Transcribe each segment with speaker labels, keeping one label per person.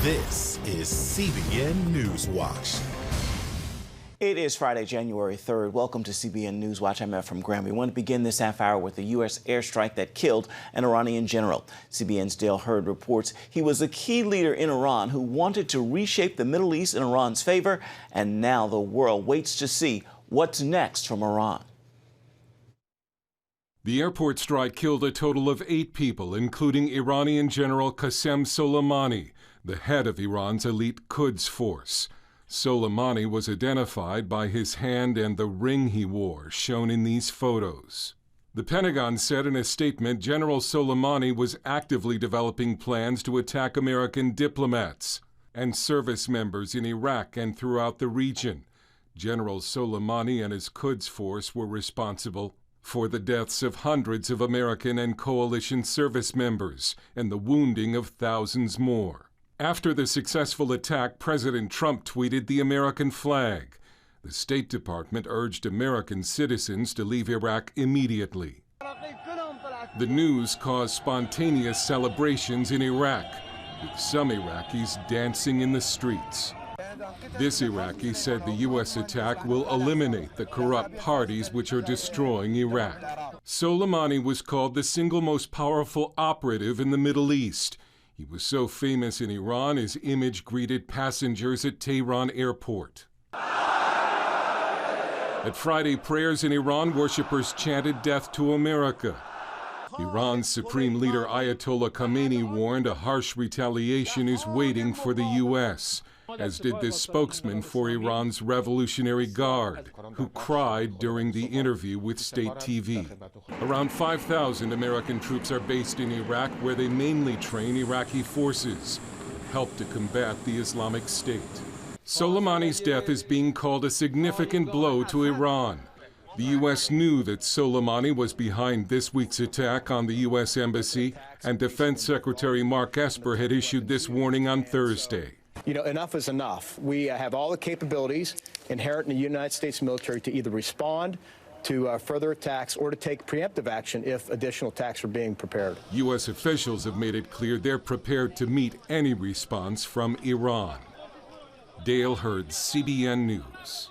Speaker 1: This is CBN NewsWatch.
Speaker 2: It is Friday, January 3rd. Welcome to CBN NewsWatch. I'm Efrem Graham. We want to begin this half hour with the U.S. airstrike that killed an Iranian general. CBN's Dale Hurd reports he was a key leader in Iran who wanted to reshape the Middle East in Iran's favor, and now the world waits to see what's next from Iran.
Speaker 3: The airport strike killed a total of 8 people, including Iranian General Qasem Soleimani, the head of Iran's elite Quds force. Soleimani was identified by his hand and the ring he wore, shown in these photos. The Pentagon said in a statement General Soleimani was actively developing plans to attack American diplomats and service members in Iraq and throughout the region. General Soleimani and his Quds force were responsible for the deaths of hundreds of American and coalition service members and the wounding of thousands more. After the successful attack, President Trump tweeted the American flag. The State Department urged American citizens to leave Iraq immediately. The news caused spontaneous celebrations in Iraq, with some Iraqis dancing in the streets. This Iraqi said the U.S. attack will eliminate the corrupt parties which are destroying Iraq. Soleimani was called the single most powerful operative in the Middle East. He was so famous in Iran, his image greeted passengers at Tehran airport. At Friday prayers in Iran, worshippers chanted "Death to America." Iran's supreme leader Ayatollah Khamenei warned a harsh retaliation is waiting for the U.S., as did this spokesman for Iran's Revolutionary Guard, who cried during the interview with state TV. Around 5,000 American troops are based in Iraq, where they mainly train Iraqi forces and help to combat the Islamic State. Soleimani's death is being called a significant blow to Iran. The U.S. knew that Soleimani was behind this week's attack on the U.S. Embassy, and Defense Secretary Mark Esper had issued this warning on Thursday.
Speaker 4: You know, enough is enough. We have all the capabilities inherent in the United States military to either respond to further attacks or to take preemptive action if additional attacks are being prepared.
Speaker 3: U.S. officials have made it clear they're prepared to meet any response from Iran. Dale Hurd, CBN News.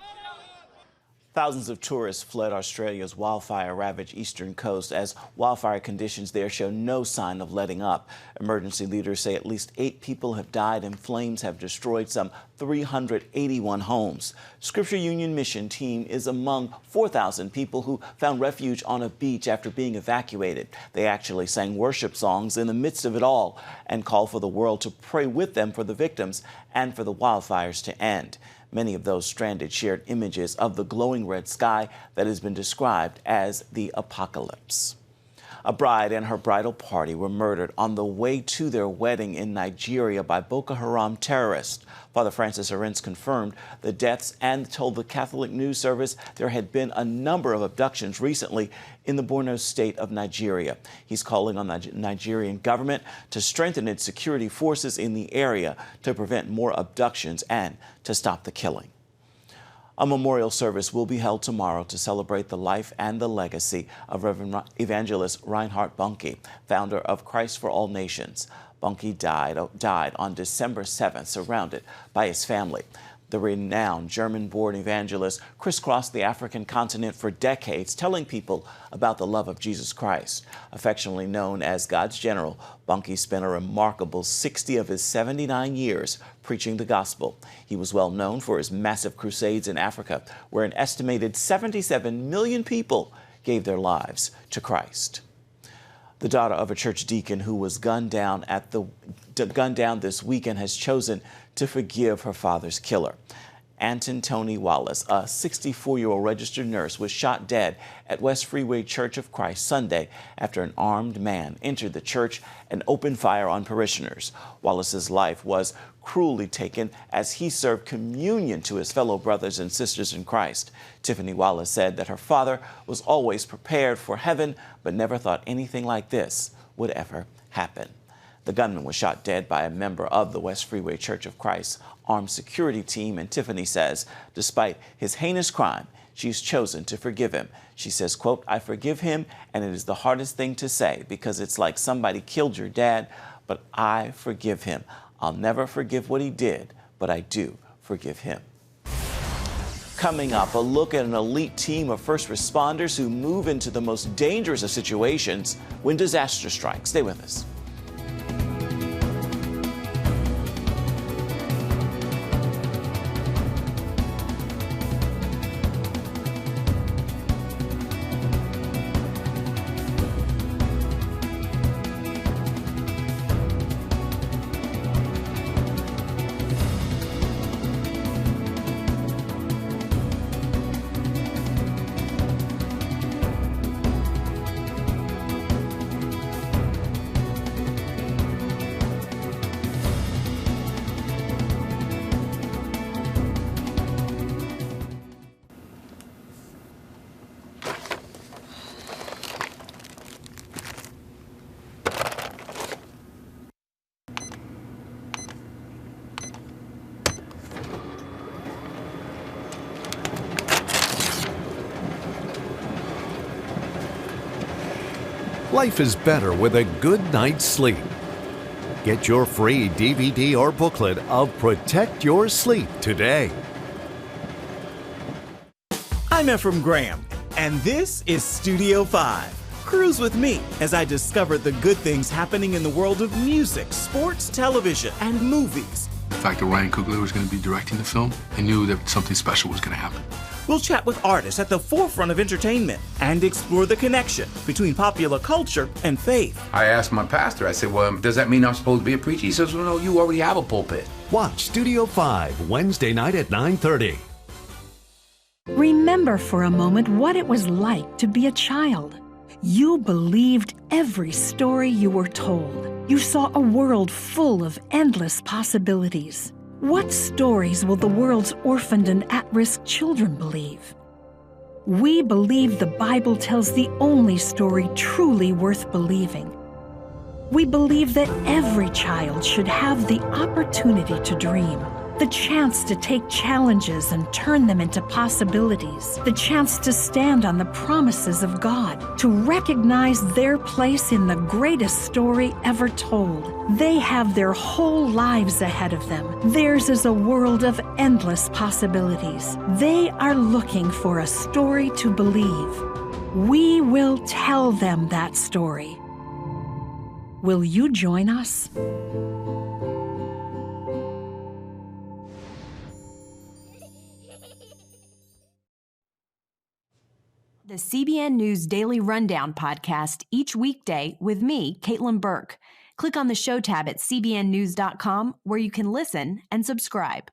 Speaker 2: Thousands of tourists fled Australia's wildfire-ravaged eastern coast as wildfire conditions there show no sign of letting up. Emergency leaders say at least 8 people have died and flames have destroyed some 381 homes. Scripture Union Mission team is among 4,000 people who found refuge on a beach after being evacuated. They actually sang worship songs in the midst of it all and called for the world to pray with them for the victims and for the wildfires to end. Many of those stranded shared images of the glowing red sky that has been described as the apocalypse. A bride and her bridal party were murdered on the way to their wedding in Nigeria by Boko Haram terrorists. Father Francis Arentz confirmed the deaths and told the Catholic News Service there had been a number of abductions recently in the Borno state of Nigeria. He's calling on the Nigerian government to strengthen its security forces in the area to prevent more abductions and to stop the killing. A memorial service will be held tomorrow to celebrate the life and the legacy of Reverend Evangelist Reinhard Bonnke, founder of Christ for All Nations. Bonnke died on December 7th, surrounded by his family. The renowned German-born evangelist crisscrossed the African continent for decades, telling people about the love of Jesus Christ. Affectionately known as God's General, Bonnke spent a remarkable 60 of his 79 years preaching the gospel. He was well known for his massive crusades in Africa, where an estimated 77 million people gave their lives to Christ. The daughter of a church deacon who was gunned down this weekend has chosen to forgive her father's killer. Anton Tony Wallace, a 64-year-old registered nurse, was shot dead at West Freeway Church of Christ Sunday after an armed man entered the church and opened fire on parishioners. Wallace's life was cruelly taken as he served communion to his fellow brothers and sisters in Christ. Tiffany Wallace said that her father was always prepared for heaven, but never thought anything like this would ever happen. The gunman was shot dead by a member of the West Freeway Church of Christ armed security team, and Tiffany says, despite his heinous crime, she's chosen to forgive him. She says, quote, "I forgive him, and it is the hardest thing to say because it's like somebody killed your dad, but I forgive him. I'll never forgive what he did, but I do forgive him. Coming up, a look at an elite team of first responders who move into the most dangerous of situations when disaster strikes. Stay with us.
Speaker 5: Life is better with a good night's sleep. Get your free DVD or booklet of Protect Your Sleep today.
Speaker 6: I'm Ephraim Graham, and this is Studio 5. Cruise with me as I discover the good things happening in the world of music, sports, television, and movies.
Speaker 7: The fact that Ryan Coogler was going to be directing the film, I knew that something special was going to happen.
Speaker 6: We'll chat with artists at the forefront of entertainment and explore the connection between popular culture and faith.
Speaker 8: I asked my pastor, I said, well, does that mean I'm supposed to be a preacher? He says, well, no, you already have a pulpit.
Speaker 5: Watch Studio 5 Wednesday night at 9:30.
Speaker 9: Remember for a moment what it was like to be a child. You believed every story you were told. You saw a world full of endless possibilities. What stories will the world's orphaned and at-risk children believe? We believe the Bible tells the only story truly worth believing. We believe that every child should have the opportunity to dream, the chance to take challenges and turn them into possibilities, the chance to stand on the promises of God, to recognize their place in the greatest story ever told. They have their whole lives ahead of them. Theirs is a world of endless possibilities. They are looking for a story to believe. We will tell them that story. Will you join us?
Speaker 10: The CBN News Daily Rundown podcast each weekday with me, Caitlin Burke. Click on the show tab at cbnnews.com where you can listen and subscribe.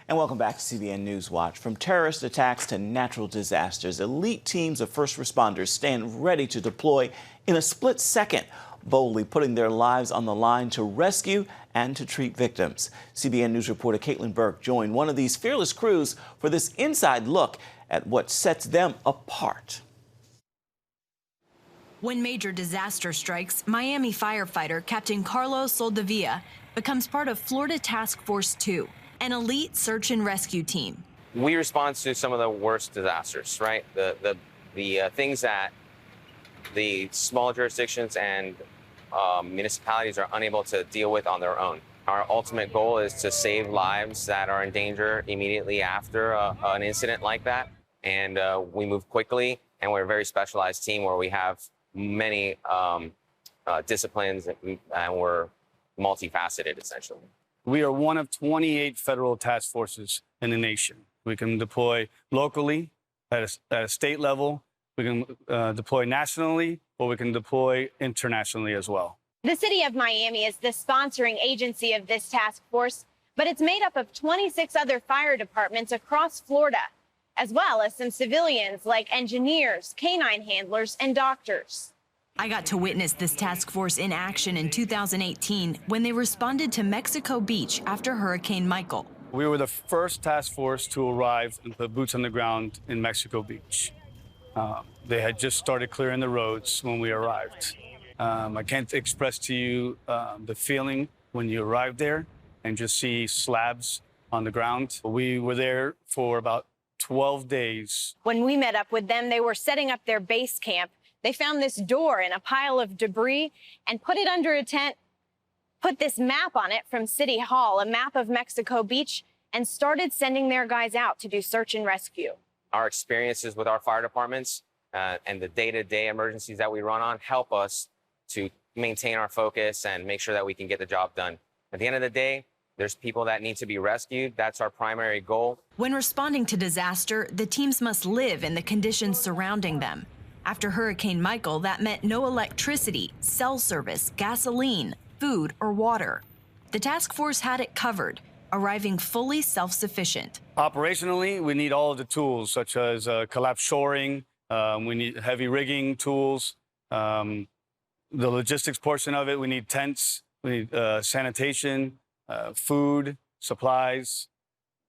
Speaker 2: And welcome back to CBN News Watch. From terrorist attacks to natural disasters, elite teams of first responders stand ready to deploy in a split second, boldly putting their lives on the line to rescue and to treat victims. CBN News reporter Caitlin Burke joined one of these fearless crews for this inside look at what sets them apart.
Speaker 10: When major disaster strikes, Miami firefighter Captain Carlos Soldevilla becomes part of Florida Task Force 2, an elite search and rescue team.
Speaker 11: We respond to some of the worst disasters, right? The things that the small jurisdictions and municipalities are unable to deal with on their own. Our ultimate goal is to save lives that are in danger immediately after an incident like that. And we move quickly, and we're a very specialized team where we have many disciplines, and we're multifaceted, essentially.
Speaker 12: We are one of 28 federal task forces in the nation. We can deploy locally at a state level. We can deploy nationally, or we can deploy internationally as well.
Speaker 13: The city of Miami is the sponsoring agency of this task force, but it's made up of 26 other fire departments across Florida, as well as some civilians like engineers, canine handlers, and doctors.
Speaker 10: I got to witness this task force in action in 2018 when they responded to Mexico Beach after Hurricane Michael.
Speaker 12: We were the first task force to arrive and put boots on the ground in Mexico Beach. They had just started clearing the roads when we arrived. I can't express to you the feeling when you arrive there and just see slabs on the ground. We were there for about 12 days.
Speaker 13: When we met up with them, they were setting up their base camp They found this door in a pile of debris and put it under a tent, put this map on it from City Hall, a map of Mexico Beach, and started sending their guys out to do search and rescue.
Speaker 11: Our experiences with our fire departments and the day-to-day emergencies that we run on help us to maintain our focus and make sure that we can get the job done. At the end of the day, there's people that need to be rescued. That's our primary goal.
Speaker 10: When responding to disaster, the teams must live in the conditions surrounding them. After Hurricane Michael, that meant no electricity, cell service, gasoline, food, or water. The task force had it covered, arriving fully self-sufficient.
Speaker 12: Operationally, we need all of the tools, such as collapse shoring. We need heavy rigging tools. The logistics portion of it, we need tents, we need sanitation, food, supplies,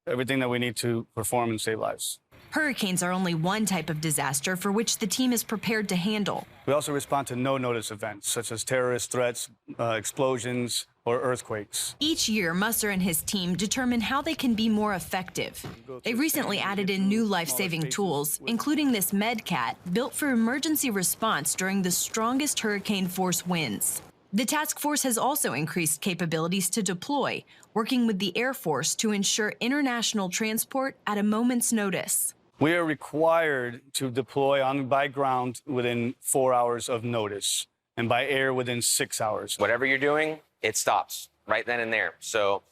Speaker 12: everything that we need to perform and save lives.
Speaker 10: Hurricanes are only one type of disaster for which the team is prepared to handle.
Speaker 12: We also respond to no-notice events, such as terrorist threats, explosions, or earthquakes.
Speaker 10: Each year, Musser and his team determine how they can be more effective. They recently added in new life-saving tools, including this MedCat, built for emergency response during the strongest hurricane force winds. The task force has also increased capabilities to deploy, working with the Air Force to ensure international transport at a moment's notice.
Speaker 12: We are required to deploy by ground within 4 hours of notice, and by air within 6 hours.
Speaker 11: Whatever you're doing, it stops right then and there. So,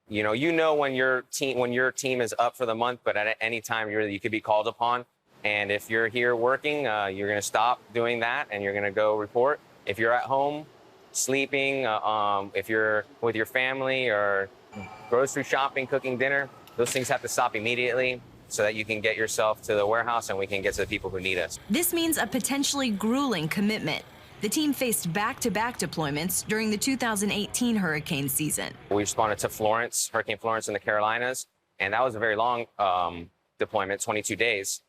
Speaker 11: you know when your team is up for the month, but at any time you could be called upon. And if you're here working, you're going to stop doing that and you're going to go report. If you're at home sleeping, if you're with your family or grocery shopping, cooking dinner, those things have to stop immediately so that you can get yourself to the warehouse and we can get to the people who need us.
Speaker 10: This means a potentially grueling commitment. The team faced back-to-back deployments during the 2018 hurricane season.
Speaker 11: We responded to Florence, Hurricane Florence in the Carolinas, and that was a very long deployment, 22 days.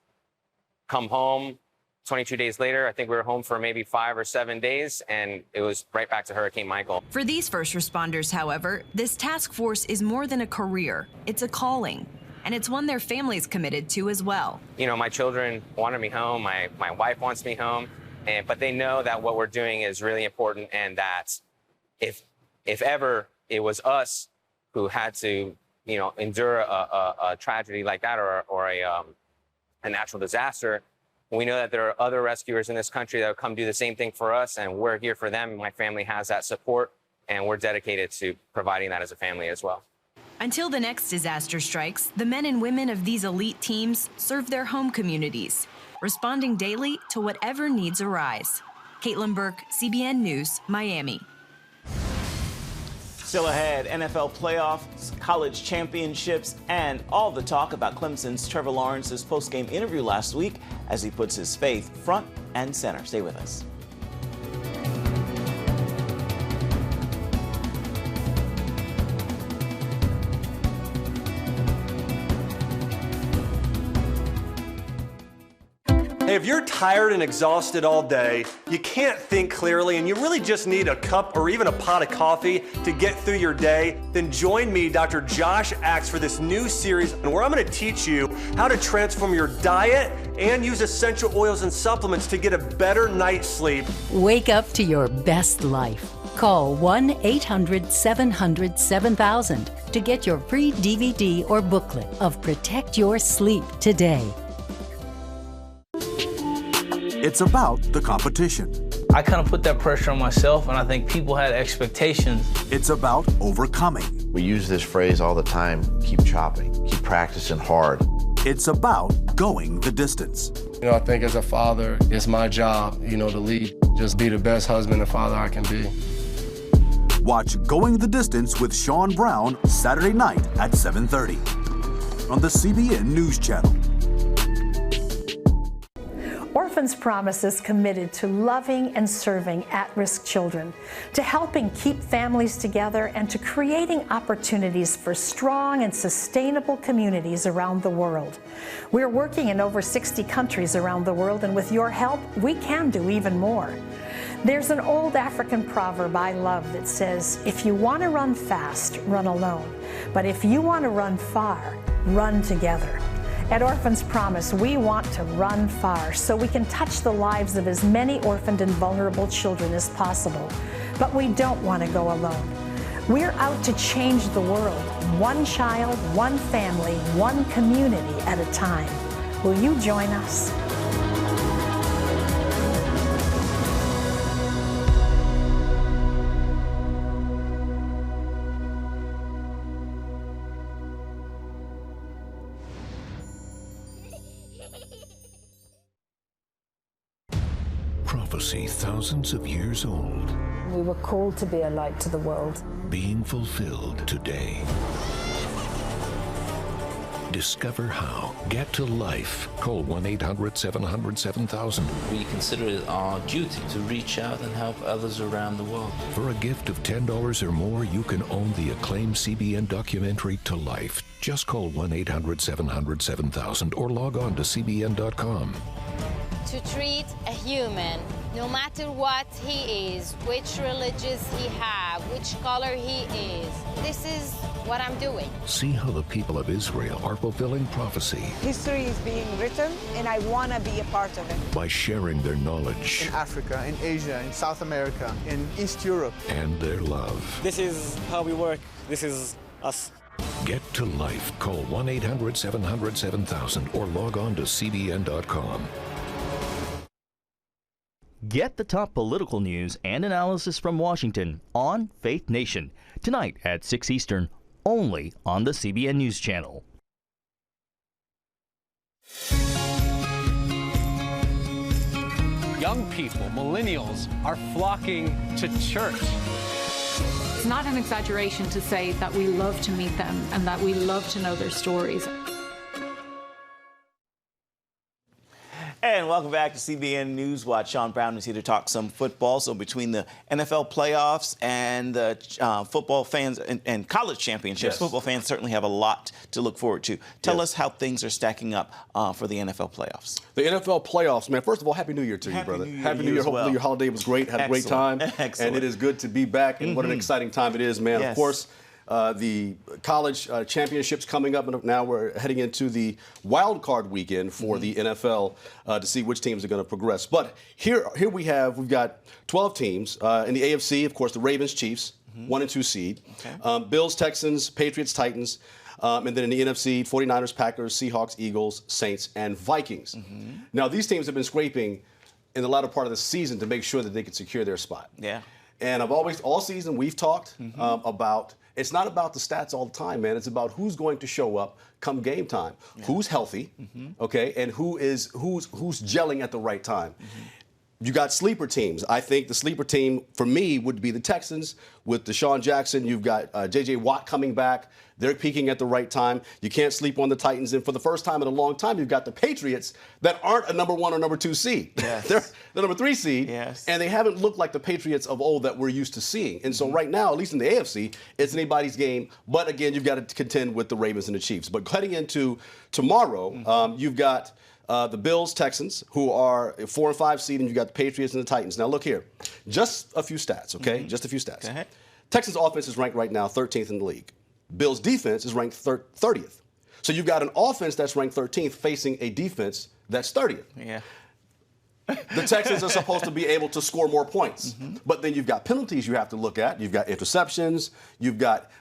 Speaker 11: Come home, 22 days later, I think we were home for maybe 5 or 7 days, and it was right back to Hurricane Michael.
Speaker 10: For these first responders, however, this task force is more than a career. It's a calling, and it's one their family's committed to as well.
Speaker 11: You know, my children wanted me home, my wife wants me home, but they know that what we're doing is really important, and that if ever it was us who had to, endure a tragedy like that or a natural disaster, we know that there are other rescuers in this country that will come do the same thing for us, and we're here for them. My family has that support, and we're dedicated to providing that as a family as well.
Speaker 10: Until the next disaster strikes, the men and women of these elite teams serve their home communities, responding daily to whatever needs arise. Caitlin Burke, CBN News, Miami.
Speaker 2: Still ahead, NFL playoffs, college championships, and all the talk about Clemson's Trevor Lawrence's post-game interview last week as he puts his faith front and center. Stay with us.
Speaker 14: Hey, if you're tired and exhausted all day, you can't think clearly, and you really just need a cup or even a pot of coffee to get through your day, then join me, Dr. Josh Axe, for this new series where I'm going to teach you how to transform your diet and use essential oils and supplements to get a better night's sleep.
Speaker 15: Wake up to your best life. Call 1-800-700-7000 to get your free DVD or booklet of Protect Your Sleep today.
Speaker 16: It's about the competition.
Speaker 17: I kind of put that pressure on myself, and I think people had expectations.
Speaker 16: It's about overcoming.
Speaker 18: We use this phrase all the time, keep chopping, keep practicing hard.
Speaker 16: It's about going the distance.
Speaker 19: I think as a father, it's my job, to lead. Just be the best husband and father I can be.
Speaker 16: Watch Going the Distance with Sean Brown Saturday night at 7:30 on the CBN News Channel.
Speaker 20: Orphans Promise is committed to loving and serving at-risk children, to helping keep families together, and to creating opportunities for strong and sustainable communities around the world. We're working in over 60 countries around the world, and with your help, we can do even more. There's an old African proverb I love that says, if you want to run fast, run alone. But if you want to run far, run together. At Orphans Promise, we want to run far so we can touch the lives of as many orphaned and vulnerable children as possible. But we don't want to go alone. We're out to change the world, one child, one family, one community at a time. Will you join us?
Speaker 21: Prophecy thousands of years old.
Speaker 22: We were called to be a light to the world.
Speaker 21: Being fulfilled today. Discover how. Get to life. Call 1-800-700-7000.
Speaker 23: We consider it our duty to reach out and help others around the world.
Speaker 21: For a gift of $10 or more, you can own the acclaimed CBN documentary To Life. Just call 1-800-700-7000 or log on to cbn.com.
Speaker 24: To treat a human, no matter what he is, which religious he have, which color he is. This is what I'm doing.
Speaker 21: See how the people of Israel are fulfilling prophecy.
Speaker 25: History is being written, and I want to be a part of it.
Speaker 21: By sharing their knowledge.
Speaker 26: In Africa, in Asia, in South America, in East Europe.
Speaker 21: And their love.
Speaker 27: This is how we work. This is us.
Speaker 21: Get to life. Call 1-800-700-7000 or log on to cbn.com.
Speaker 28: Get the top political news and analysis from Washington on Faith Nation, tonight at 6 Eastern, only on the CBN News Channel.
Speaker 29: Young people, millennials, are flocking to church.
Speaker 30: It's not an exaggeration to say that we love to meet them and that we love to know their stories.
Speaker 2: And welcome back to CBN NewsWatch. Sean Brown is here to talk some football. So between the NFL playoffs and the football fans and college championships, football fans certainly have a lot to look forward to. Tell us how things are stacking up for the NFL playoffs.
Speaker 31: The NFL playoffs, man, first of all, Happy New Year to you, brother. Happy New Year. Hopefully your holiday was great, had a great time.
Speaker 2: Excellent.
Speaker 31: And it is good to be back, and what an exciting time it is, man. Of course, the college championships coming up, and now we're heading into the wild card weekend for the NFL to see which teams are going to progress. But here we've got 12 teams in the AFC. Of course, the Ravens, Chiefs, 1 and 2 seed. Bills, Texans, Patriots, Titans. And then in the NFC, 49ers, Packers, Seahawks, Eagles, Saints, and Vikings. Now, these teams have been scraping in the latter part of the season to make sure that they can secure their spot. And all season, we've talked about, it's not about the stats all the time, man. It's about who's going to show up come game time, who's healthy, okay, and who's gelling at the right time. You got sleeper teams. I think the sleeper team for me would be the Texans with Deshaun Jackson. You've got J.J. Watt coming back. They're peaking at the right time. You can't sleep on the Titans. And for the first time in a long time, you've got the Patriots that aren't a number 1 or number 2 seed. They're the number 3 seed. And they haven't looked like the Patriots of old that we're used to seeing. And so right now, at least in the AFC, it's anybody's game. But again, you've got to contend with the Ravens and the Chiefs. But heading into tomorrow, you've got the Bills, Texans, who are a 4 and 5 seed, and you got the Patriots and the Titans. Now look here, just a few stats, okay? Just a few stats. Texans offense is ranked right now 13th in the league. Bills defense is ranked 30th. So you've got an offense that's ranked 13th facing a defense that's 30th. The Texans are supposed to be able to score more points, but then you've got penalties you have to look at. You've got interceptions. You've got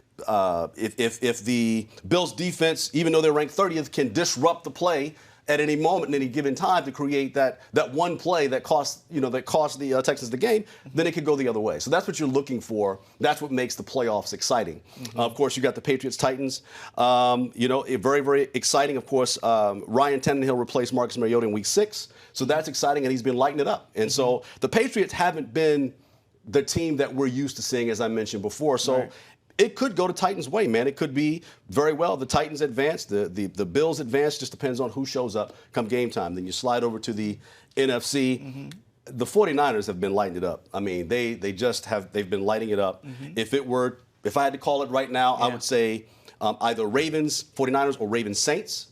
Speaker 31: if the Bills defense, even though they're ranked 30th, can disrupt the play at any moment, in any given time, to create that one play that cost the Texans the game, then it could go the other way. So that's what you're looking for. That's what makes the playoffs exciting. Of course, you got the Patriots Titans. Very, very exciting. Of course, Ryan Tannehill replaced Marcus Mariota in Week 6, so that's exciting, and he's been lighting it up. And so the Patriots haven't been the team that we're used to seeing, as I mentioned before. So. It could go to Titans' way, man. It could be very well. The Titans advance, the Bills advance. Just depends on who shows up come game time. Then you slide over to the NFC. The 49ers have been lighting it up. I mean, they've been lighting it up. If I had to call it right now, I would say either Ravens 49ers or Ravens Saints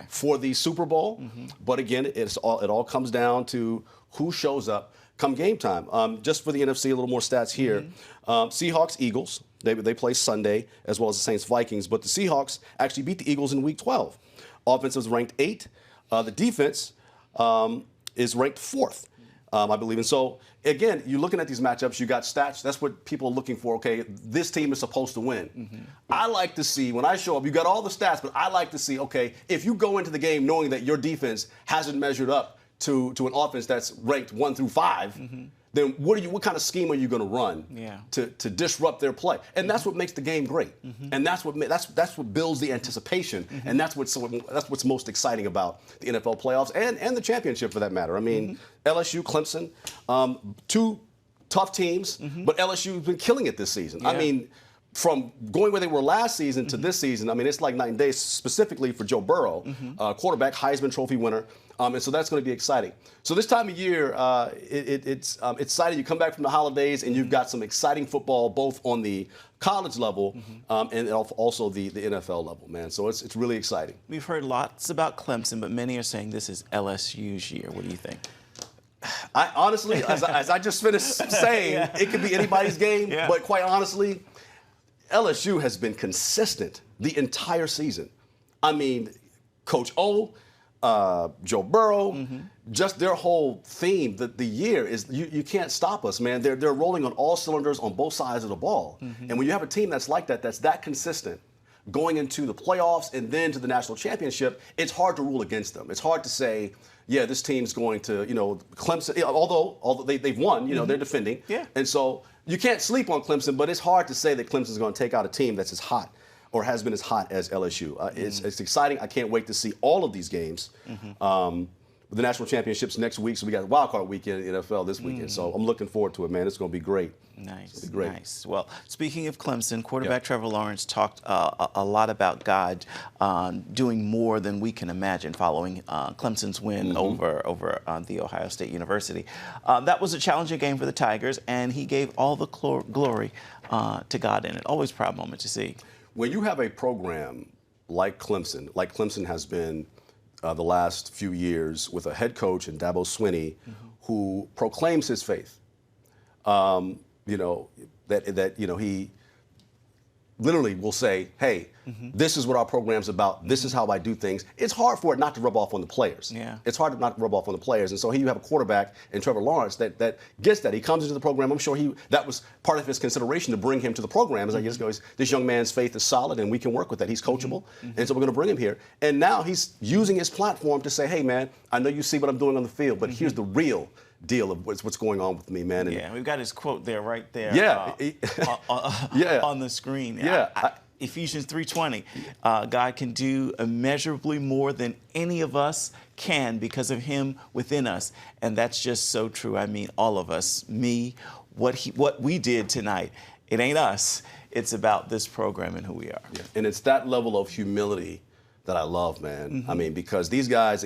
Speaker 31: for the Super Bowl. But again, it all comes down to who shows up come game time. Just for the NFC, a little more stats here. Seahawks, Eagles. They play Sunday, as well as the Saints, Vikings. But the Seahawks actually beat the Eagles in Week 12. offense was ranked 8. The defense is ranked 4th, I believe. And so, again, you're looking at these matchups, you got stats. That's what people are looking for. Okay, this team is supposed to win. I like to see, when I show up, you got all the stats, but I like to see, okay, if you go into the game knowing that your defense hasn't measured up to an offense that's ranked 1 through 5, then what kind of scheme are you going to run to disrupt their play? And that's what makes the game great. And that's what builds the anticipation. And that's what's most exciting about the NFL playoffs and the championship, for that matter. I mean, LSU, Clemson, 2 tough teams, but LSU's been killing it this season. I mean, from going where they were last season to this season, I mean, it's like night and day, specifically for Joe Burrow, quarterback, Heisman Trophy winner. And so that's going to be exciting. So this time of year, it's exciting. You come back from the holidays, and you've got some exciting football, both on the college level and also the NFL level, man. So it's really exciting.
Speaker 2: We've heard lots about Clemson, but many are saying this is LSU's year. What do you think?
Speaker 31: I honestly, as I just finished saying, it could be anybody's game, but quite honestly, LSU has been consistent the entire season. I mean, Coach O, Joe Burrow, just their whole theme, the year is you can't stop us, man. They're rolling on all cylinders on both sides of the ball. And when you have a team that's like that, that's that consistent, going into the playoffs and then to the national championship, it's hard to rule against them. It's hard to say, yeah, this team's going to, Clemson, although they've won, they're defending. And so you can't sleep on Clemson, but it's hard to say that Clemson's going to take out a team that's as hot or has been as hot as LSU. It's exciting. I can't wait to see all of these games. The national championships next week, so we got a wild card weekend in the NFL this weekend. So I'm looking forward to it, man. It's going to be great.
Speaker 2: Nice, nice. Well, speaking of Clemson, quarterback Trevor Lawrence talked a lot about God doing more than we can imagine following Clemson's win over the Ohio State University. That was a challenging game for the Tigers, and he gave all the glory to God in it. Always a proud moment to see.
Speaker 31: When you have a program like Clemson has been the last few years, with a head coach in Dabo Swinney who proclaims his faith, he literally will say, hey, this is what our program's about. This is how I do things. It's hard for it not to rub off on the players. It's hard not to rub off on the players. And so here you have a quarterback in Trevor Lawrence that gets that. He comes into the program. I'm sure that was part of his consideration to bring him to the program. As I just go, this young man's faith is solid, and we can work with that. He's coachable. And so we're going to bring him here. And now he's using his platform to say, hey, man, I know you see what I'm doing on the field, but here's the real deal of what's going on with me, man. And
Speaker 2: we've got his quote there, right there. On the screen. Ephesians 3:20, God can do immeasurably more than any of us can because of him within us. And that's just so true. I mean, all of us, me, what we did tonight, it ain't us. It's about this program and who we are.
Speaker 31: And it's that level of humility that I love, man. I mean, because these guys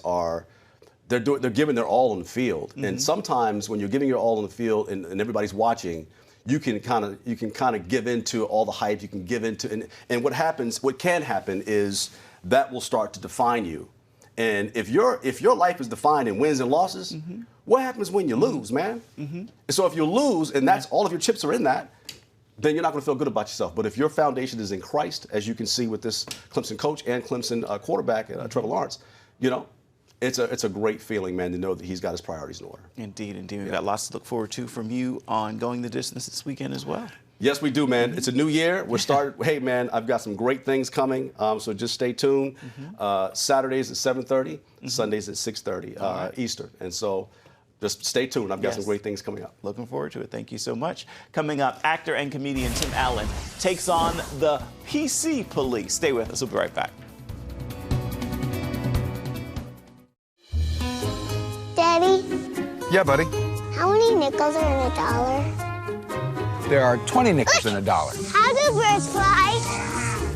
Speaker 31: are, they're giving their all on the field. And sometimes when you're giving your all on the field and everybody's watching, you can kind of give into all the hype. You can give into, and what can happen is that will start to define you. And if your life is defined in wins and losses, what happens when you lose, man? And so if you lose and that's all of your chips are in that, then you're not going to feel good about yourself. But if your foundation is in Christ, as you can see with this Clemson coach and Clemson quarterback, Trevor Lawrence, it's a great feeling, man, to know that he's got his priorities in order.
Speaker 2: Indeed. We've got lots to look forward to from you on Going the Distance this weekend as well.
Speaker 31: Yes, we do, man. It's a new year. We're starting. Hey, man, I've got some great things coming. So just stay tuned. Saturdays at 7:30, Sundays at 6:30 Eastern. And so just stay tuned. I've got some great things coming up.
Speaker 2: Looking forward to it. Thank you so much. Coming up, actor and comedian Tim Allen takes on the PC police. Stay with us. We'll be right back.
Speaker 1: Daddy?
Speaker 3: Yeah, buddy?
Speaker 1: How many nickels are in a dollar?
Speaker 3: There are 20 nickels in a dollar.
Speaker 1: How do birds fly?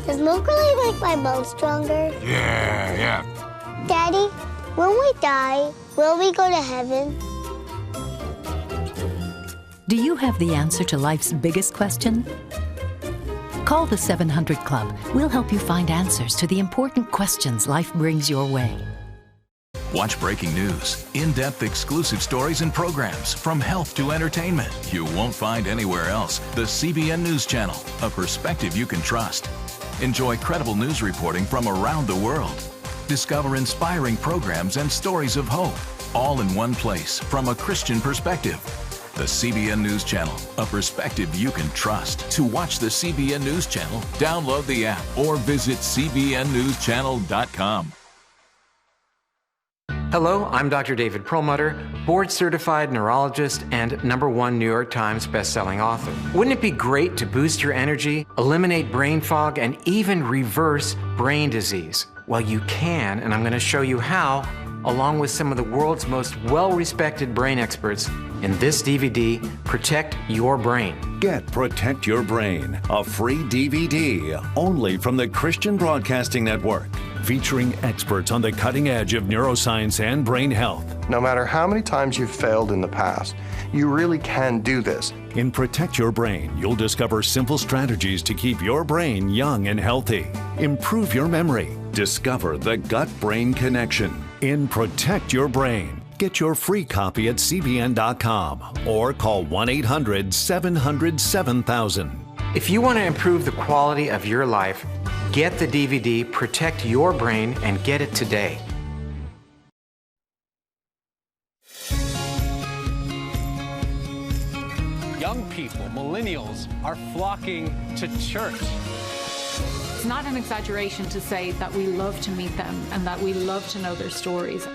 Speaker 1: Does milk really make my bones stronger?
Speaker 3: Yeah.
Speaker 1: Daddy, when we die, will we go to heaven?
Speaker 15: Do you have the answer to life's biggest question? Call the 700 Club. We'll help you find answers to the important questions life brings your way.
Speaker 21: Watch breaking news, in-depth exclusive stories and programs from health to entertainment you won't find anywhere else. The CBN News Channel, a perspective you can trust. Enjoy credible news reporting from around the world. Discover inspiring programs and stories of hope, all in one place from a Christian perspective. The CBN News Channel, a perspective you can trust. To watch the CBN News Channel, download the app or visit cbnnewschannel.com.
Speaker 4: Hello, I'm Dr. David Perlmutter, board-certified neurologist and #1 New York Times bestselling author. Wouldn't it be great to boost your energy, eliminate brain fog, and even reverse brain disease? Well, you can, and I'm going to show you how, along with some of the world's most well-respected brain experts in this DVD, Protect Your Brain.
Speaker 5: Get Protect Your Brain, a free DVD only from the Christian Broadcasting Network, featuring experts on the cutting edge of neuroscience and brain health.
Speaker 6: No matter how many times you've failed in the past, you really can do this.
Speaker 5: In Protect Your Brain, you'll discover simple strategies to keep your brain young and healthy. Improve your memory. Discover the gut-brain connection. In Protect Your Brain. Get your free copy at cbn.com or call 1-800-700-7000.
Speaker 4: If you want to improve the quality of your life, get the DVD Protect Your Brain and get it today.
Speaker 29: Young people, millennials, are flocking to church.
Speaker 30: It's not an exaggeration to say that we love to meet them and that we love to know their stories.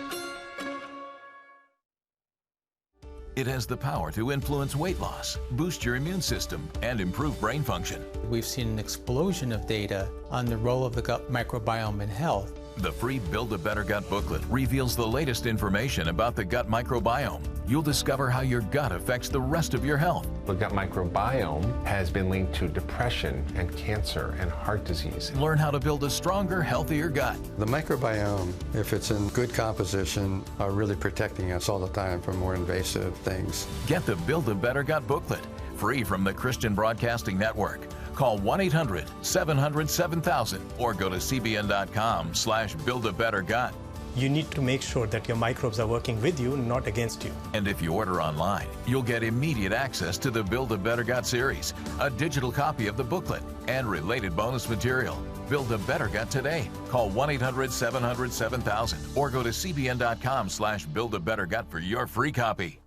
Speaker 21: It has the power to influence weight loss, boost your immune system, and improve brain function.
Speaker 7: We've seen an explosion of data on the role of the gut microbiome in health.
Speaker 21: The free Build a Better Gut booklet reveals the latest information about the gut microbiome. You'll discover how your gut affects the rest of your health.
Speaker 8: The gut microbiome has been linked to depression and cancer and heart disease.
Speaker 21: Learn how to build a stronger, healthier gut.
Speaker 9: The microbiome, if it's in good composition, are really protecting us all the time from more invasive things.
Speaker 21: Get the Build a Better Gut booklet, free from the Christian Broadcasting Network. Call 1-800-700-7000 or go to cbn.com/buildabettergut.
Speaker 10: You need to make sure that your microbes are working with you, not against you.
Speaker 21: And if you order online, you'll get immediate access to the Build a Better Gut series, a digital copy of the booklet, and related bonus material. Build a Better Gut today. Call 1-800-700-7000 or go to cbn.com/buildabettergut for your free copy.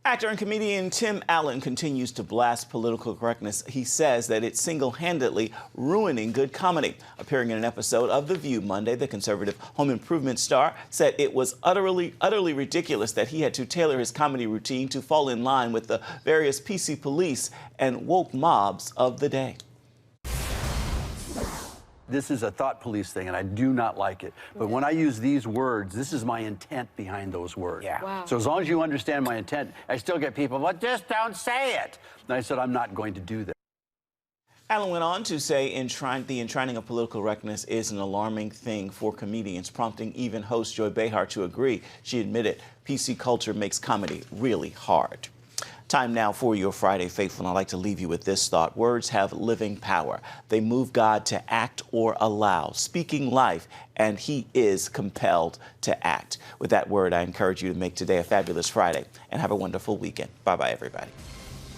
Speaker 2: Actor and comedian Tim Allen continues to blast political correctness. He says that it's single-handedly ruining good comedy. Appearing in an episode of The View Monday, the conservative home improvement star said it was utterly ridiculous that he had to tailor his comedy routine to fall in line with the various PC police and woke mobs of the day.
Speaker 11: This is a thought police thing, and I do not like it. But when I use these words, this is my intent behind those words.
Speaker 12: Yeah. Wow.
Speaker 11: So as long as you understand my intent, I still get people, well, just don't say it. And I said, I'm not going to do that.
Speaker 2: Allen went on to say the enshrining of political correctness is an alarming thing for comedians, prompting even host Joy Behar to agree. She admitted PC culture makes comedy really hard. Time now for your Friday Faithful, and I'd like to leave you with this thought. Words have living power. They move God to act or allow, speaking life, and he is compelled to act. With that word, I encourage you to make today a fabulous Friday and have a wonderful weekend. Bye-bye, everybody.